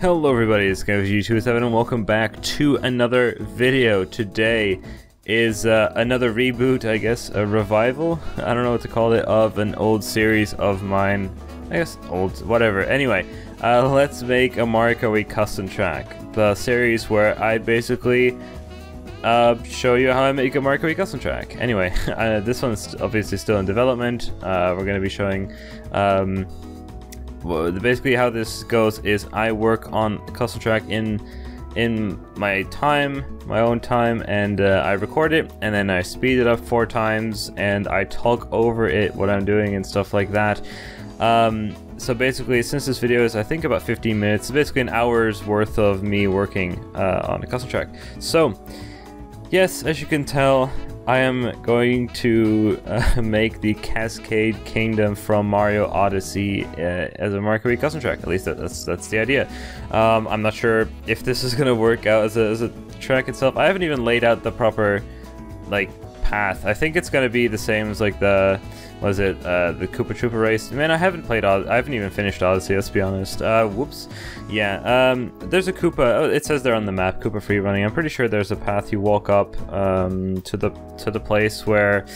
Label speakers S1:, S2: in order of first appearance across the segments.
S1: Hello everybody, it's MKWii and welcome back to another video. Today is another reboot, I guess, a revival? I don't know what to call it, of an old series of mine. I guess old, whatever. Anyway, let's make a MKWii custom track. The series where I basically show you how I make a MKWii custom track. Anyway, this one's obviously still in development. We're going to be showing well, basically how this goes is I work on custom track in my time, my own time, and I record it, and then I speed it up 4 times, and I talk over it what I'm doing and stuff like that. So basically, since this video is I think about 15 minutes, it's basically an hour's worth of me working on a custom track. So yes, as you can tell, I am going to make the Cascade Kingdom from Mario Odyssey as a MKWii custom track. At least that's the idea. I'm not sure if this is gonna work out as a track itself. I haven't even laid out the proper like path. I think it's gonna be the same as like the the Koopa Troopa race. Man, I haven't even finished Odyssey, let's be honest. Whoops. Yeah, there's a Koopa, oh, it says there on the map, Koopa free running. I'm pretty sure there's a path you walk up to the place where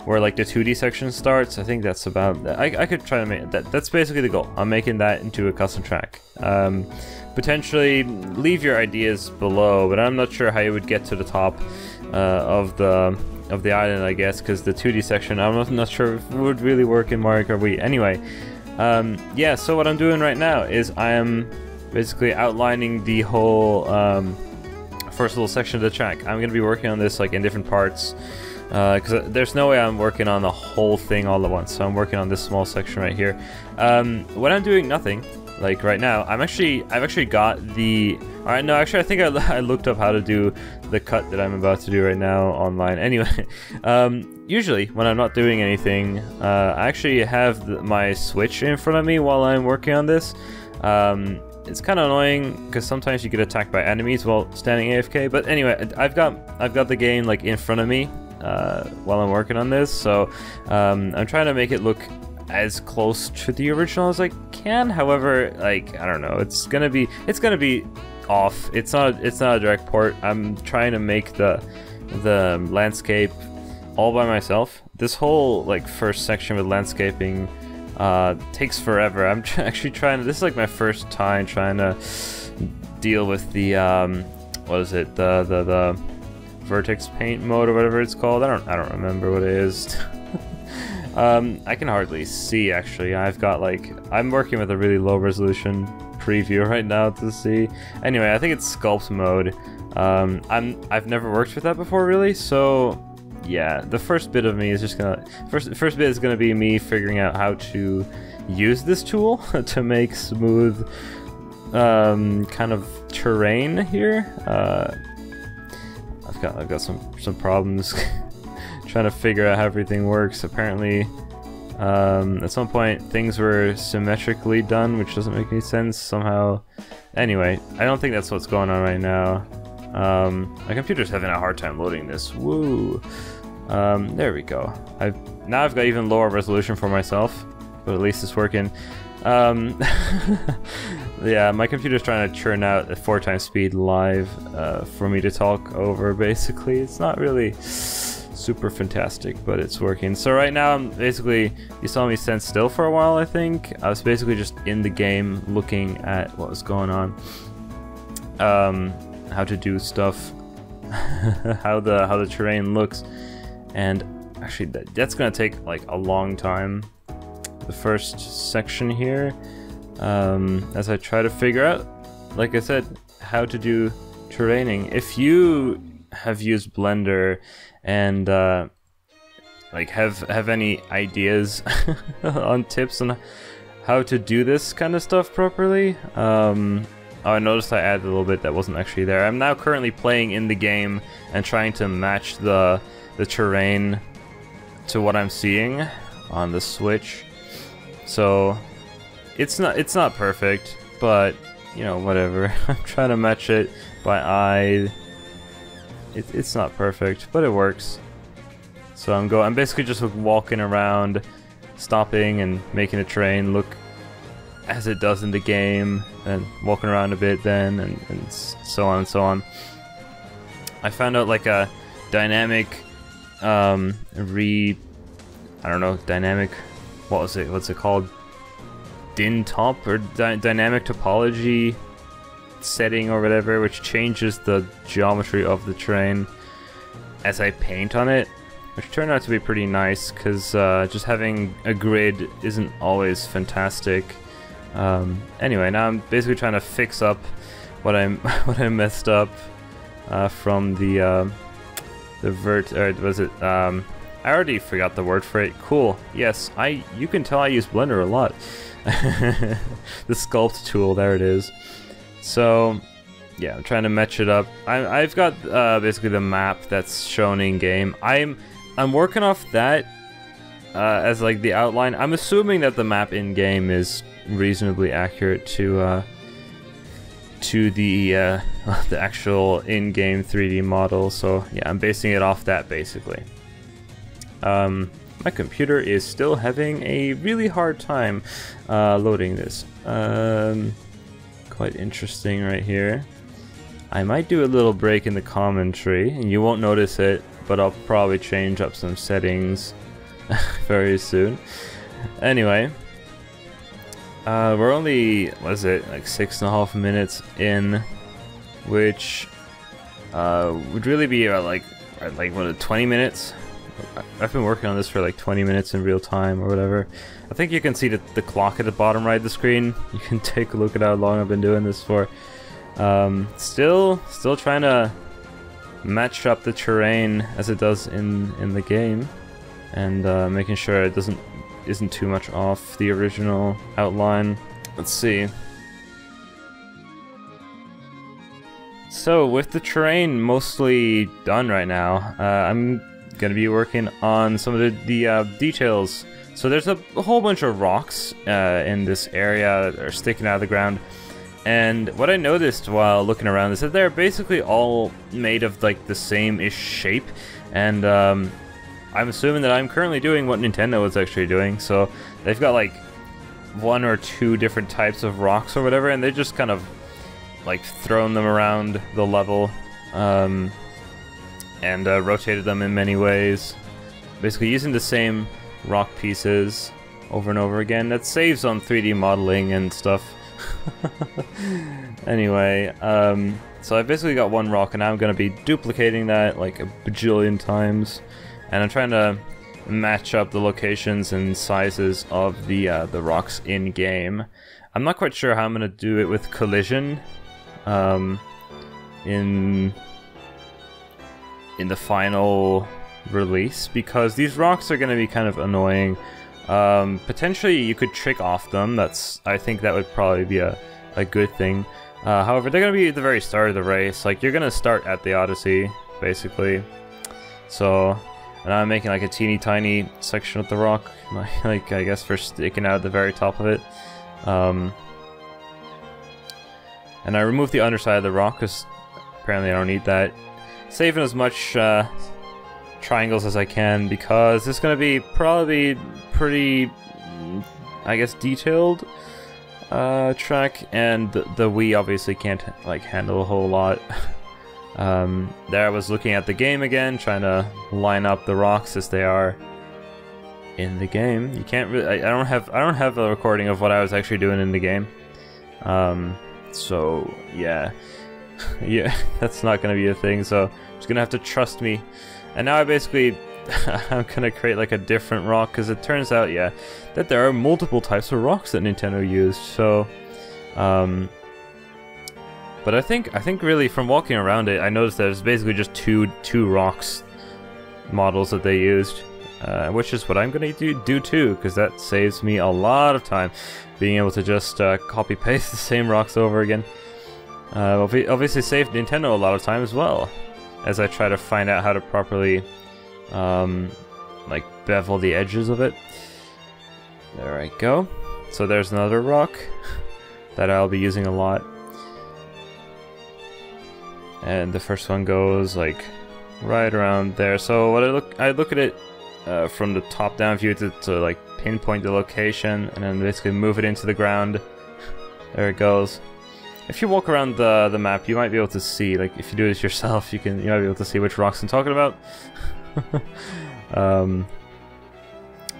S1: like the 2D section starts. I think that's about that. I could try to make that. That's basically the goal. I'm making that into a custom track. Potentially leave your ideas below, but I'm not sure how you would get to the top of the island, I guess, because the 2D section, I'm not sure if it would really work in Mario Kart Wii. Anyway, yeah, so what I'm doing right now is I am basically outlining the whole first little section of the track. I'm going to be working on this like in different parts, because there's no way I'm working on the whole thing all at once, so I'm working on this small section right here. When I'm doing nothing, like right now, I've actually got the... Alright, no, actually I think I looked up how to do the cut that I'm about to do right now online. Anyway, usually when I'm not doing anything, I actually have my Switch in front of me while I'm working on this. It's kind of annoying because sometimes you get attacked by enemies while standing AFK, but anyway, I've got the game like in front of me while I'm working on this, so I'm trying to make it look as close to the original as I can. However, like, I don't know, it's gonna be off. It's not a direct port. I'm trying to make the landscape all by myself. This whole like first section with landscaping takes forever. I'm actually trying to, this is like my first time trying to deal with the what is it, the vertex paint mode or whatever it's called. I don't remember what it is. I can hardly see, actually. I'm working with a really low resolution preview right now to see. Anyway, I think it's sculpt mode. I've never worked with that before, really, so yeah, the first bit of me is just gonna first bit is gonna be me figuring out how to use this tool to make smooth kind of terrain here. I've got some problems trying to figure out how everything works. Apparently, at some point things were symmetrically done, which doesn't make any sense somehow. Anyway, I don't think that's what's going on right now. My computer's having a hard time loading this. Woo! There we go. Now I've got even lower resolution for myself, but at least it's working. Yeah, my computer's trying to churn out at 4 times speed live for me to talk over, basically. It's not really super fantastic, but it's working. So right now I'm basically, you saw me stand still for a while, I think. I was basically just in the game looking at what was going on, how to do stuff, how the terrain looks, and actually that's gonna take like a long time, the first section here, as I try to figure out, like I said, how to do terraining. If you have used Blender and like have any ideas on tips on how to do this kind of stuff properly, oh, I noticed I added a little bit that wasn't actually there. I'm now currently playing in the game and trying to match the terrain to what I'm seeing on the Switch, so it's not perfect, but you know, whatever. I'm trying to match it by eye. It's not perfect, but it works. So I'm basically just walking around, stopping and making the terrain look as it does in the game, and walking around a bit then, and so on and so on. I found out like a dynamic dynamic, what's it called? DIN top or dynamic topology setting or whatever, which changes the geometry of the terrain as I paint on it, which turned out to be pretty nice because just having a grid isn't always fantastic. Anyway, now I'm basically trying to fix up what I messed up from the vert, or was it? I already forgot the word for it. Cool. Yes, you can tell I use Blender a lot. The sculpt tool, there it is. So yeah, I'm trying to match it up. I've got basically the map that's shown in game. I'm working off that as like the outline. I'm assuming that the map in game is reasonably accurate to the actual in-game 3D model. So yeah, I'm basing it off that basically. My computer is still having a really hard time loading this. Quite interesting right here. I might do a little break in the commentary, and you won't notice it, but I'll probably change up some settings very soon. Anyway, we're only, what is it, like 6.5 minutes in, which would really be like what, 20 minutes? I've been working on this for like 20 minutes in real time or whatever. I think you can see the clock at the bottom right of the screen. You can take a look at how long I've been doing this for. Still trying to match up the terrain as it does in the game, and making sure it isn't too much off the original outline. Let's see. So with the terrain mostly done right now, I'm gonna be working on some of the details. So there's a whole bunch of rocks in this area that are sticking out of the ground, and what I noticed while looking around is that they're basically all made of like the same-ish shape, and I'm assuming that I'm currently doing what Nintendo is actually doing. So they've got like 1 or 2 different types of rocks or whatever, and they just kind of like thrown them around the level and rotated them in many ways, basically using the same rock pieces over and over again. That saves on 3D modeling and stuff. Anyway, so I basically got one rock, and now I'm going to be duplicating that like a bajillion times, and I'm trying to match up the locations and sizes of the rocks in game. I'm not quite sure how I'm going to do it with collision in the final release, because these rocks are going to be kind of annoying. Potentially you could trick off them. I think that would probably be a good thing. However, they're going to be at the very start of the race. Like, you're going to start at the Odyssey, basically. So, and I'm making like a teeny tiny section of the rock, like I guess for sticking out at the very top of it. And I removed the underside of the rock because apparently I don't need that. Saving as much triangles as I can, because it's going to be probably pretty, I guess, detailed track, and the Wii obviously can't like handle a whole lot. There I was looking at the game again, trying to line up the rocks as they are in the game. You can't really, I don't have a recording of what I was actually doing in the game. So yeah. Yeah, that's not going to be a thing, so you're just going to have to trust me. And now I basically, I'm going to create like a different rock, because it turns out, yeah, that there are multiple types of rocks that Nintendo used, so, but I think really from walking around it, I noticed there's basically just two rocks models that they used, which is what I'm going to do too, because that saves me a lot of time, being able to just copy-paste the same rocks over again. Obviously saved Nintendo a lot of time as well, as I try to find out how to properly like bevel the edges of it. There I go. So there's another rock that I'll be using a lot, and the first one goes like right around there. So what I look at it from the top down view to like pinpoint the location, and then basically move it into the ground There it goes. If you walk around the map, you might be able to see, like, if you do this yourself, you might be able to see which rocks I'm talking about.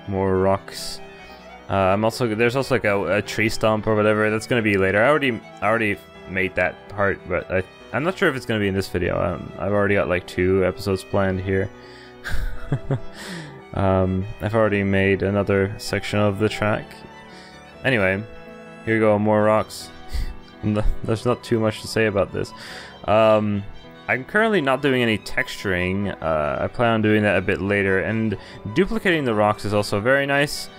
S1: More rocks. There's also like a tree stump or whatever. That's gonna be later. I already made that part, but I'm not sure if it's gonna be in this video. I've already got like 2 episodes planned here. I've already made another section of the track. Anyway, here you go, more rocks. There's not too much to say about this. I'm currently not doing any texturing. I plan on doing that a bit later, and duplicating the rocks is also very nice,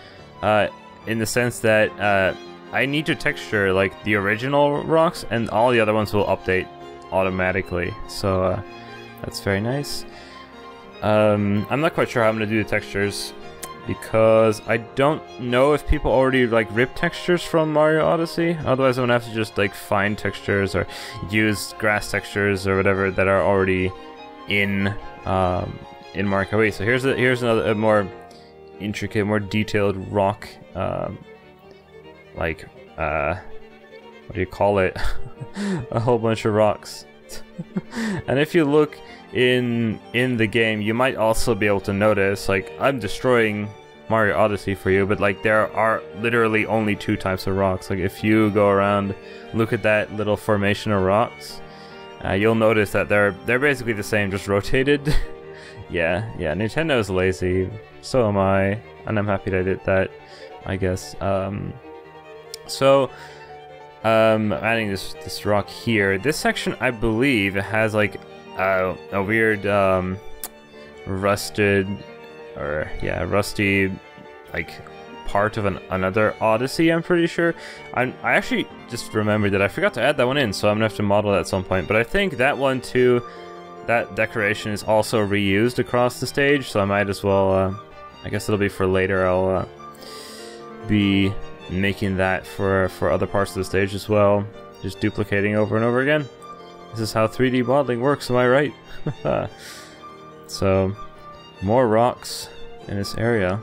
S1: in the sense that I need to texture like the original rocks, and all the other ones will update automatically. So that's very nice. I'm not quite sure how I'm gonna do the textures, because I don't know if people already like rip textures from Mario Odyssey. Otherwise I'm gonna have to just like find textures or use grass textures or whatever that are already in MKWii. So here's another more intricate, more detailed rock, what do you call it? A whole bunch of rocks. And if you look in the game, you might also be able to notice, like, I'm destroying Mario Odyssey for you, but like there are literally only 2 types of rocks. Like if you go around, look at that little formation of rocks, you'll notice that they're basically the same, just rotated. yeah, Nintendo's lazy, so am I, and I'm happy that I did that, I guess. I'm adding this rock here. This section, I believe, has like a weird rusty like part of another Odyssey, I'm pretty sure. I actually just remembered that I forgot to add that one in, so I'm gonna have to model it at some point. But I think that one too, that decoration is also reused across the stage, so I might as well, I guess it'll be for later. I'll be making that for other parts of the stage as well, just duplicating over and over again. This is how 3D modeling works, am I right? So, more rocks in this area.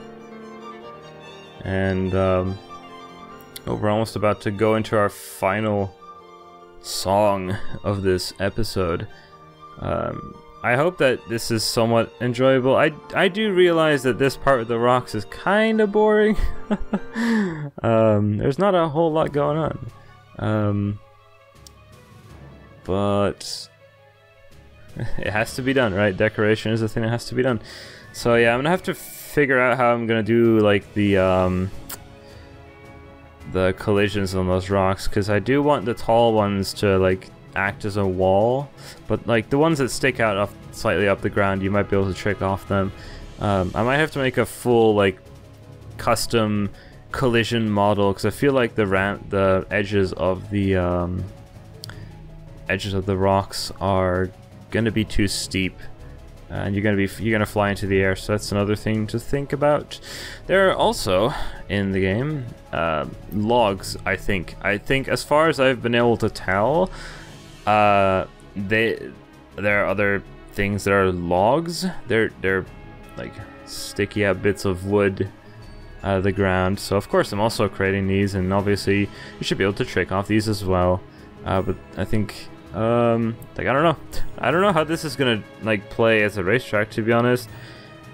S1: And we're almost about to go into our final song of this episode. I hope that this is somewhat enjoyable. I do realize that this part with the rocks is kind of boring. There's not a whole lot going on. But it has to be done, right? Decoration is the thing that has to be done. So yeah, I'm gonna have to figure out how I'm gonna do like the collisions on those rocks, because I do want the tall ones to like act as a wall, but like the ones that stick out slightly up the ground, you might be able to trick off them. I might have to make a full like custom collision model, because I feel like the edges of the rocks are gonna be too steep, and you're gonna fly into the air. So that's another thing to think about. There are also in the game logs. I think as far as I've been able to tell, there are other things that are logs. They're like sticky out bits of wood out of the ground. So of course I'm also creating these, and obviously you should be able to trick off these as well. But I think like I don't know how this is gonna like play as a racetrack, to be honest.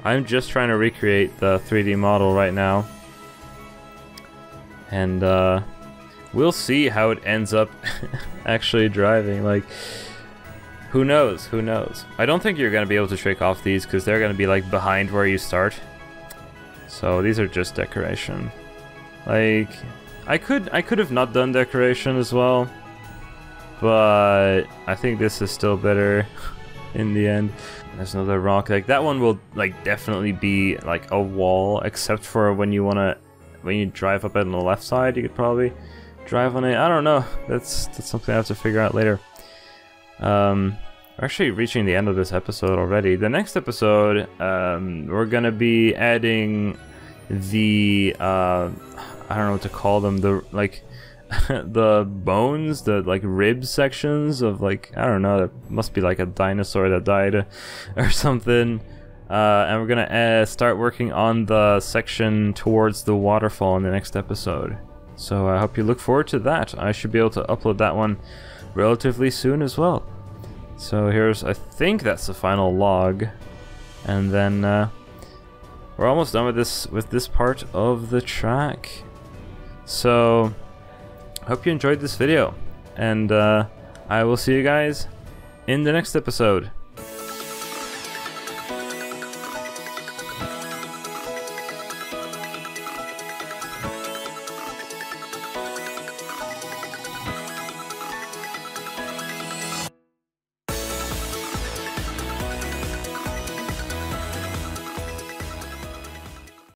S1: I'm just trying to recreate the 3D model right now, and we'll see how it ends up actually driving. Like, who knows? Who knows? I don't think you're gonna be able to trick off these, because they're gonna be like behind where you start. So these are just decoration. Like, I could have not done decoration as well, but I think this is still better in the end. There's another rock. Like that one will like definitely be like a wall, except for when you drive up it on the left side, you could probably drive on it. I don't know. That's something I have to figure out later. We're actually reaching the end of this episode already. The next episode, we're gonna be adding the I don't know what to call them, the like the bones, the like rib sections of like, I don't know, that must be like a dinosaur that died or something. And we're gonna start working on the section towards the waterfall in the next episode. So I hope you look forward to that. I should be able to upload that one relatively soon as well. So here's, I think that's the final log, and then we're almost done with this part of the track. So I hope you enjoyed this video, and I will see you guys in the next episode.